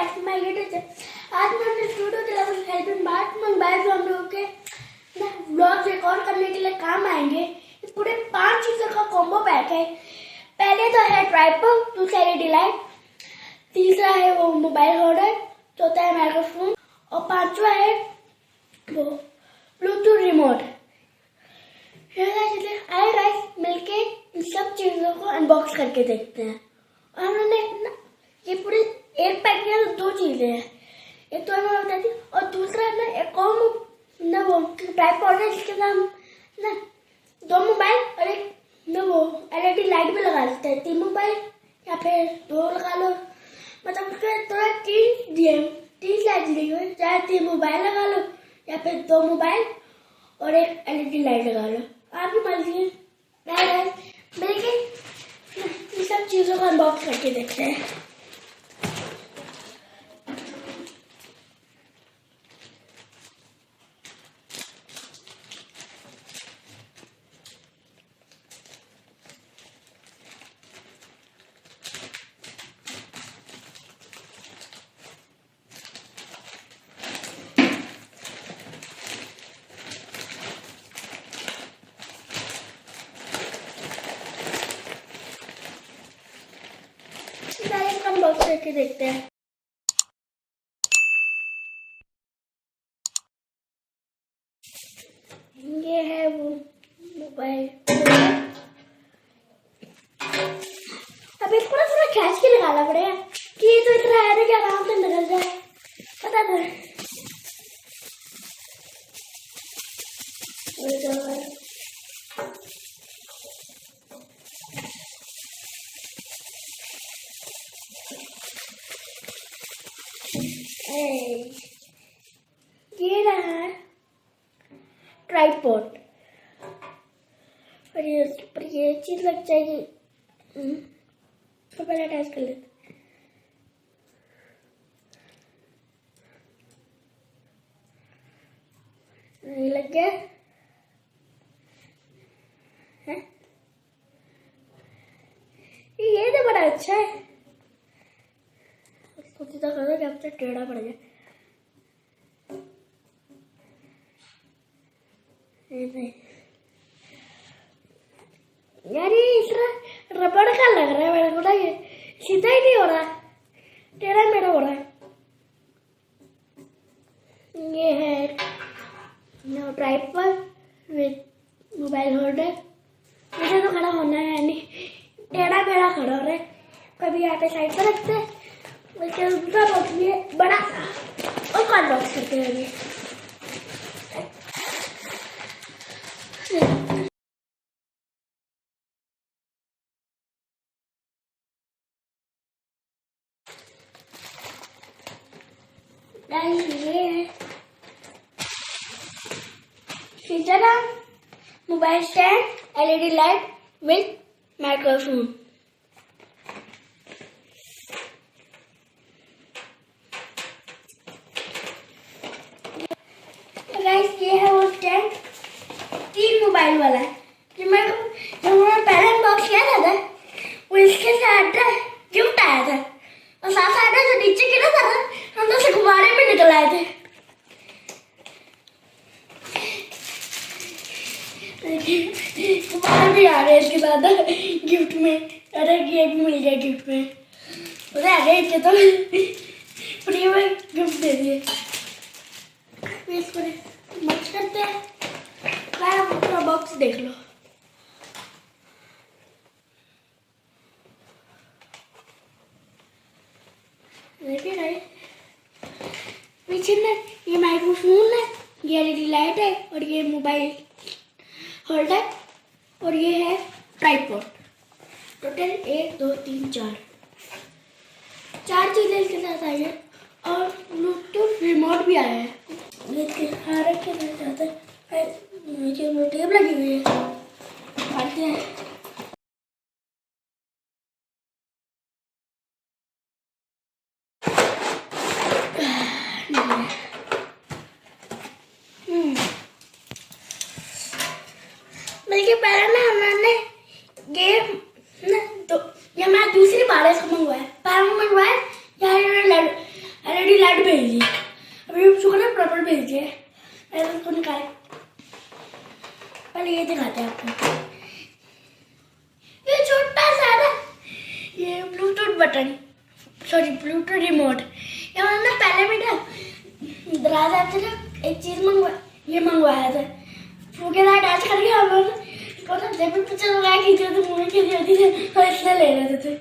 Back to my YouTube channel. आज मैं अपने स्टूडियो के लिए हेल्पिंग बात मंगवाया जो हम लोगों के व्लॉग रिकॉर्ड करने के लिए काम आएंगे। इस पूरे 5 चीजों का कॉम्बो पैक है। पहले तो है ट्राइपॉड, दूसरा है डिलाइट, तीसरा है वो मोबाइल होल्डर, चौथा है माइक्रोफोन और पांचवा है वो ब्लूटूथ रिमोट। आए गाइस मिलके इन सब चीजों को अनबॉक्स करके देखते हैं। और हमने ये पूरे एक पैक किया तो 2 चीजें हैं, एक तो मैं बताती हूँ और दूसरा है ना एक और ना वो ट्राइपॉड है जिसके नाम ना 2 मोबाइल और एक ना वो LED लाइट भी लगा लेते हैं। 3 मोबाइल या फिर 2 लगा लो, मतलब उसके थोड़ा 3 लाइट ली हुई, चाहे 3 मोबाइल लगा लो या फिर 2 मोबाइल और एक LED लाइट लगा लो, आप ही मान लीजिए। मिलके इन सब चीजों को अनबॉक्स करके देखते हैं। अनबॉक्स करके देखते हैं। ये है वो मोबाइल, अब इसको ना थोड़ा खींच के लगाना पड़ेगा कि ये तो इतना है कि आराम से निकल जाए, पता था। ये रहा ट्राइपॉड और ये चीज लग जाएगी तो पहले अटैच कर लेते। ये लग गया है, ये तो बड़ा अच्छा है। इसको सीधा करो कि आपसे टेढ़ा पड़ जाए। यार ये इतना रबड़ का लग रहा है मेरे को ना, ये सीधा ही नहीं हो रहा, टेढ़ा मेढ़ा हो रहा है। ये है ट्राइपॉड विद मोबाइल होल्डर। मुझे तो खड़ा होना है, यानी टेढ़ा मेढ़ा खड़ा हो रहा है। कभी यहाँ पे साइड पर रखते हैं, उसके दूसरा बॉक्स भी है बड़ा और कॉल बॉक्स करते हैं। ये है फीचर है mobile stand, LED light with microphone. Guys ये है वो स्टैंड 3 मोबाइल वाला है। जब मैंने पहले अनबॉक्स किया था वो इसके साथ गिफ्ट आया था और साथ साथ जो नीचे गिरा था ना, हम तो गुब्बारे में निकल आए थे। गुब्बारे भी आ गए इसके साथ गिफ्ट में। अरे ये भी मिल गया गिफ्ट में, उधर आ गए थे तो फ्री में गिफ्ट दे दिए। इसको मच करते हैं, पूरा बॉक्स देख लो। देखिए गाइस पीछे ना ये माइक्रोफोन है, ये LED लाइट है और ये मोबाइल होल्डर और ये है ट्राइपॉड। टोटल 1 2 3 4 चीजें इसके साथ आई है और ब्लूटूथ रिमोट भी आया है। टेप लगी हुई है, काटते हैं। बल्कि पहले ना हमने ये ना तो ये मैं दूसरी बार इसको मंगवाया, पहले मंगवाया यार एलईडी लाइट भेज दी, अभी शुक्र है प्रॉपर भेज दिया। पहले उसको निकाल, पहले ये दिखाते हैं आपको। ये छोटा सा ना, ये Bluetooth button, sorry Bluetooth remote, ये मैंने पहले भी ना दराज आपसे ना एक चीज मंगवाया था, वो के साथ अटैच करके हम लोग जब भी पिक्चर वगैरह खींचे तो मूवी खींची होती थी तो इसलिए ले लेते थे।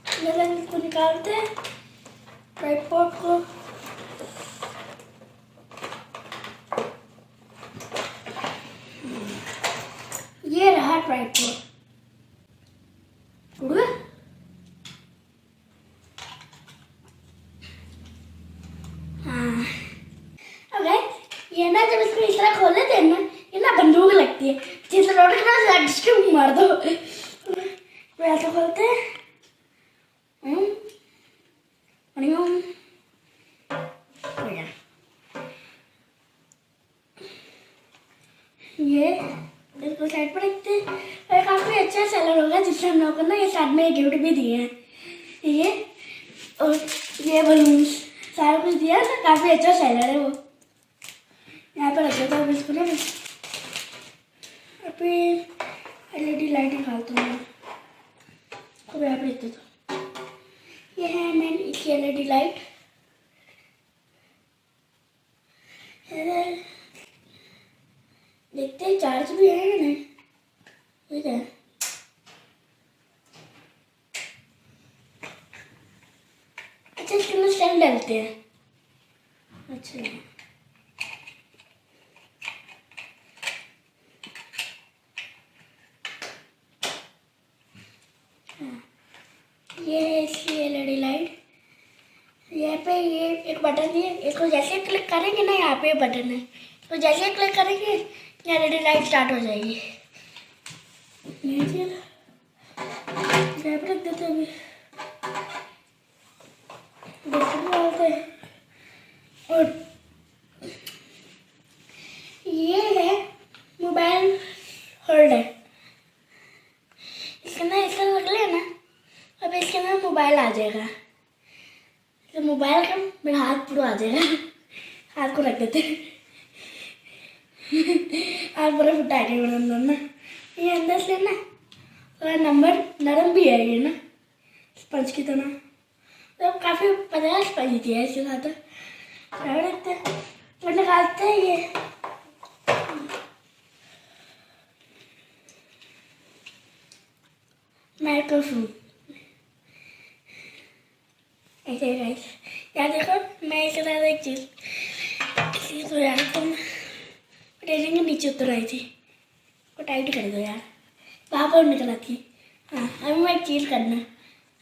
इसको निकालते हैं ट्राइपॉड को, ये रहा ट्राइपॉड। हाँ अब ये ना जब इसको इस तरह खोल लेते हैं ना, ये ना बंदूक लगती है, जिस रोड के ना जिसके मार दो। वैसे खोलते हैं, ये इसको साइड पर रखते हैं। और काफी अच्छा सेलर होगा जिससे हम लोगों को ना ये साथ में गिफ्ट भी दिए हैं, ये और ये बलून्स सारा कुछ दिया ना, काफी अच्छा सेलर है वो। यहाँ पे रख देता हूँ इसको ना, अभी एलईडी लाइट निकालता हूँ, अब यहाँ पे रख देता हूँ। ये है मैंने इसकी एलईडी लाइट, देखते हैं चार्ज भी है नहीं, ठीक है। अच्छा इसके अंदर सेल डालते हैं, अच्छा ये है इसकी एलईडी लाइट। यहाँ पे ये एक बटन है, इसको जैसे क्लिक करेंगे ना, यहाँ पे बटन है, तो जैसे क्लिक करेंगे एलईडी लाइट स्टार्ट हो जाएगी। रख देते अभी, और ये है मोबाइल होल्डर, इसके अंदर ऐसा रख लेना, अब इसके अंदर मोबाइल आ जाएगा, तो मोबाइल का मेरा हाथ पूरा आ जाएगा। हाथ को रख देते, हाथ पूरा फुटा के अंदर ना, ये अंदर से ना थोड़ा नंबर नरम भी है, ये ना स्पंज की तरह, तो काफी पता स्पंज है इसके साथ। रखते हैं और निकालते हैं ये माइक्रोफोन। ऐसे गाइस यार देखो, मैं इसे ज्यादा एक चीज तो यार तुम रेलिंग के नीचे उतर आई थी, वो टाइट कर दो यार, वहाँ पर निकल आती। हाँ अभी मैं एक चीज करना,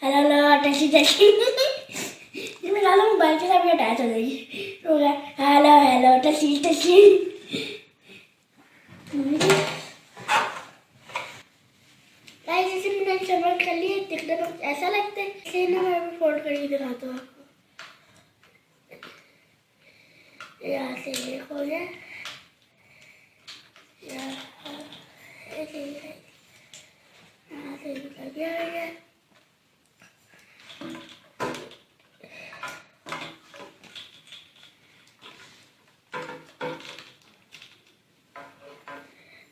हेलो अटैची जैसी ये निकालो, मोबाइल के साथ भी अटैच हो जाएगी, होगा हेलो टची टची। जैसे मैंने चमक कर लिए, दिखने में ऐसा लगता है, इसे ना मैं अभी फोल्ड करके दिखाता हूँ आपको। यहाँ से ये हो गया, यहाँ से निकल गया।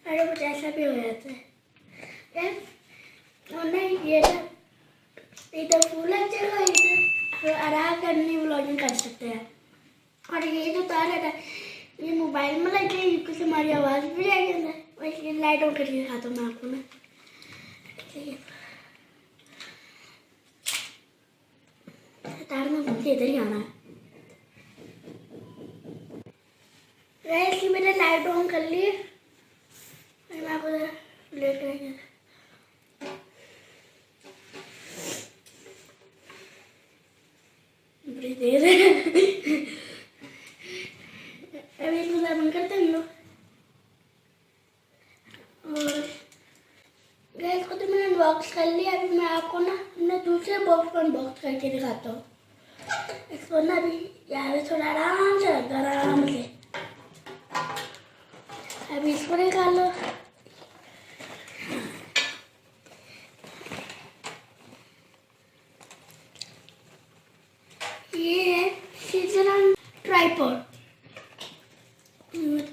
अरे कुछ ऐसा भी हो जाता है, और नहीं ये ना इधर फूल लग जाएगा, इधर आराम से अपनी व्लॉगिंग कर सकते हैं। और ये जो तार है ये मोबाइल में लग जाएगी, कुछ हमारी आवाज़ भी आएगी अंदर। वैसे लाइट ऑन करके दिखाता हूँ मैं आपको ना, तार में घूम के इधर ही आना है। वैसे मैंने लाइट ऑन कर ली, मैं आपको लेट करेंगे। बड़ी देर है, अभी इसको बंद करते हैं हम लोग। और गैस को तो मैंने अनबॉक्स कर लिया, अभी मैं आपको ना अपने दूसरे बॉक्स को अनबॉक्स करके दिखाता हूँ। इसको ना अभी यहाँ पे थोड़ा आराम से रख दो, आराम से। अभी इसको निकालो, ये है ट्राइपॉड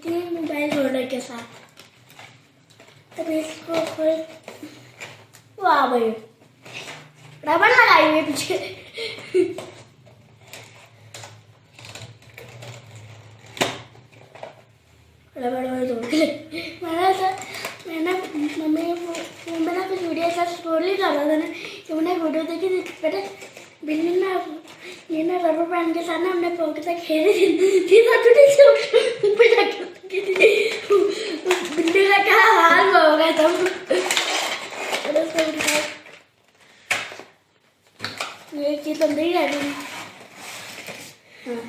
3 मोबाइल होल्डर के साथ। तब इसको खोल, वाह भाई रबड़ लगाई हुई है पीछे। रबड़ मैंने मम्मी मेरा कुछ वीडियो ऐसा स्टोरी कर रहा था ना कि मैंने वीडियो देखी थी। पहले बिल्ली ना ये ना रबर बैंड के साथ ना हमने पॉकेट तक खेली थी, बिल्ली का क्या हाल हो गया था। ये चीज तो नहीं रह गई। हाँ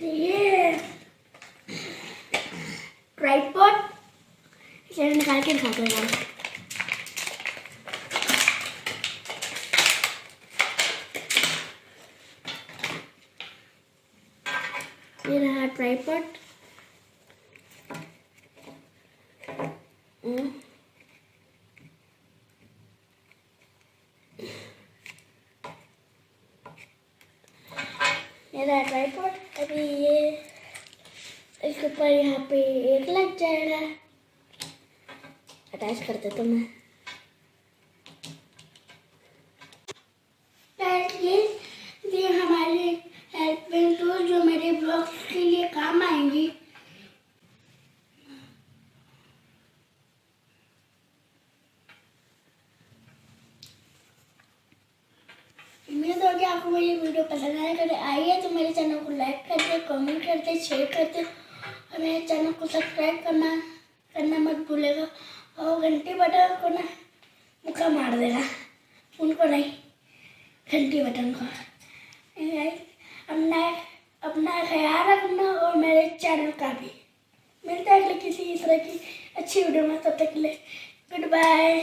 ये ट्राइपॉड इसे निकाल के दिखाते हैं। ये रहा ट्राइपॉड। मेरा ट्राइपॉड अभी ये इसके ऊपर यहाँ पे एक लग जाएगा। अटैच कर देता हूँ मैं। ये हमारी हेल्पिंग टूल जो मेरे ब्लॉग्स के लिए काम आएंगी। उम्मीद होगी आपको मेरी वीडियो पसंद आएगा तो मेरे चैनल को लाइक कर दे, कमेंट कर दे, शेयर कर दे और मेरे चैनल को सब्सक्राइब करना मत भूलेगा और घंटी बटन को ना मुक्का मार देना, उनको नहीं घंटी बटन को। अपना ख्याल रखना और मेरे चैनल का भी। मिलता है अगले किसी तरह की अच्छी वीडियो में, तब तक के लिए गुड बाय।